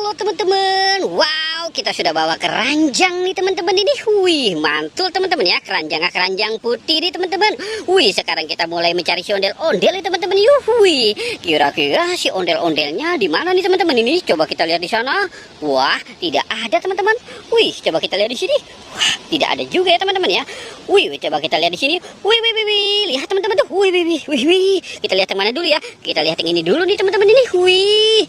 Halo teman-teman, wow kita sudah bawa keranjang nih teman-teman ini. Wih mantul teman-teman ya, keranjang putih nih teman-teman. Wih sekarang kita mulai mencari si ondel-ondel nih teman-teman. Wih kira-kira si ondel-ondelnya di mana nih teman-teman ini? Coba kita lihat di sana. Wah tidak ada teman-teman. Wih coba kita lihat di sini. Wah tidak ada juga ya teman-teman ya. Wih coba kita lihat di sini. Wih lihat teman-teman tuh. Wih kita lihat yang mana dulu ya. Kita lihat yang ini dulu nih teman-teman ini. Wih.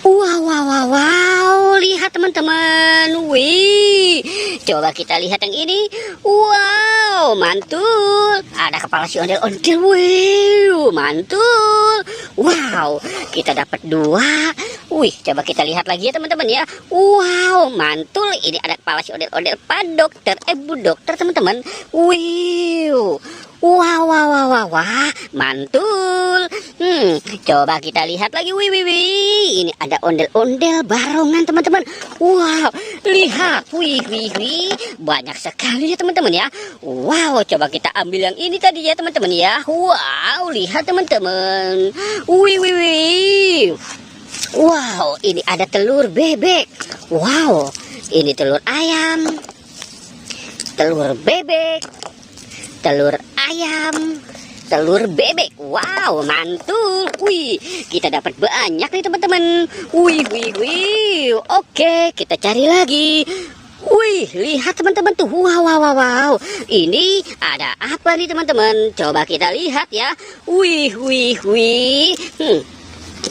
Wow, lihat teman-teman. Wih, coba kita lihat yang ini. Wow, mantul. Ada kepala si ondel-ondel. Wih, mantul. Wow, kita dapat 2. Wih, coba kita lihat lagi ya teman-teman ya. Wow, mantul. Ini ada kepala si ondel-ondel Pak Dokter, Bu Dokter teman-teman. Wih. Wah, mantul. Coba kita lihat lagi. Wih. Ini ada ondel-ondel barongan teman-teman. Wow, lihat. Wih. Banyak sekali ya teman-teman ya. Wow, coba kita ambil yang ini tadi ya teman-teman ya. Wow, lihat teman-teman. Wih. Wow, ini ada telur bebek. Wow, ini telur ayam. Telur bebek. Telur ayam, telur bebek. Wow, mantul. Wih, kita dapat banyak nih teman-teman. Wih. Oke, kita cari lagi. Wih, lihat teman-teman tuh. Wow. Ini ada apa nih teman-teman? Coba kita lihat ya. Wih.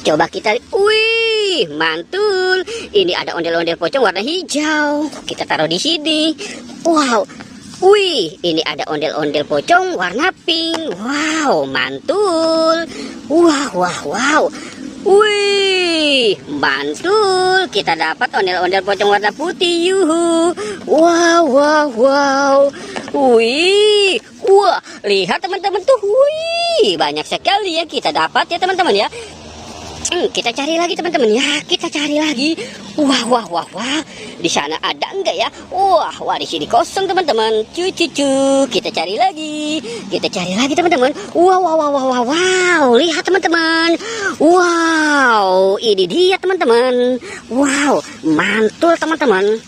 Coba kita. Wih, mantul. Ini ada ondel-ondel pocong warna hijau. Kita taruh di sini. Wow. Wih, ini ada ondel-ondel pocong warna pink. Wow, mantul. Wow. Wih, mantul. Kita dapat ondel-ondel pocong warna putih. Yuhu. Wow. Wih. Wah, lihat teman-teman tuh. Wih, banyak sekali ya kita dapat ya teman-teman ya. Kita cari lagi teman-teman ya. Kita cari lagi. Wah. Di sana ada enggak ya? Wah, di sini kosong teman-teman. Cucu. Kita cari lagi teman-teman. Wow. Lihat teman-teman. Wow, ini dia teman-teman. Wow, mantul teman-teman.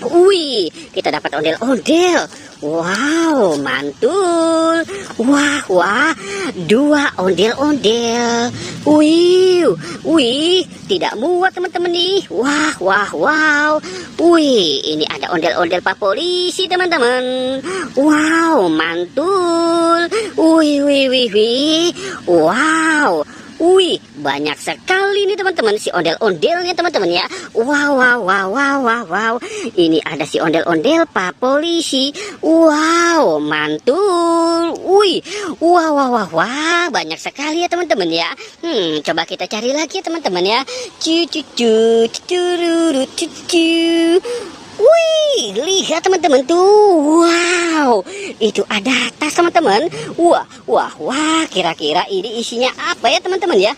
Wih, kita dapat ondel-ondel. Wow, mantul. Wah, 2 ondel-ondel. Wih, tidak muat teman-teman nih. Wow. Wih, ini ada ondel-ondel Pak Polisi teman-teman. Wow, mantul. Wih. Wow. Wih, banyak sekali nih teman-teman si ondel-ondelnya teman-teman ya. Wow. Ini ada si ondel-ondel Pak Polisi. Wow, mantul. Wih, wah, banyak sekali ya teman-teman ya. Coba kita cari lagi ya teman-teman ya. Cucu. Wih, lihat teman-teman tuh. Wow, itu ada tas teman-teman. Wah, kira-kira ini isinya apa ya teman-teman ya?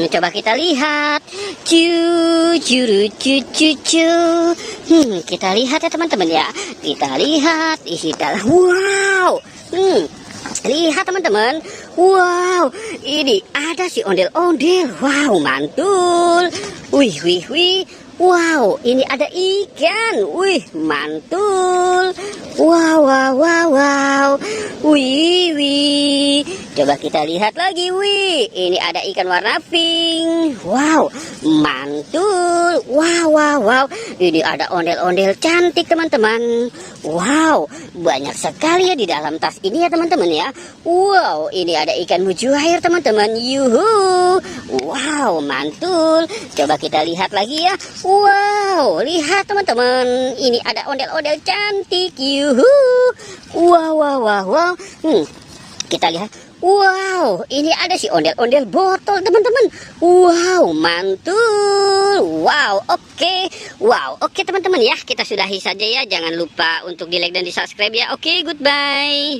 Coba kita lihat. Cucu. Kita lihat ya teman-teman ya. Kita lihat isi dalam. Wow. Lihat teman-teman. Wow, ini ada si ondel-ondel. Wow, mantul. Wih. Wow, ini ada ikan. Wih, mantul. Wow. Wih. Coba kita lihat lagi. Wih, ini ada ikan warna pink. Wow, mantul. Wow. Ini ada ondel-ondel cantik teman-teman. Wow, banyak sekali ya di dalam tas ini ya teman-teman ya. Wow, ini ada ikan mujair teman-teman. Yuhu. Wow, mantul. Coba kita lihat lagi ya. Wow, lihat teman-teman. Ini ada ondel-ondel cantik. Yuhu. Wow. Kita lihat. Wow, ini ada si ondel-ondel botol teman-teman. Wow, mantul. Wow, oke teman-teman ya. Kita sudahi saja ya. Jangan lupa untuk di like dan di subscribe ya. Oke, goodbye.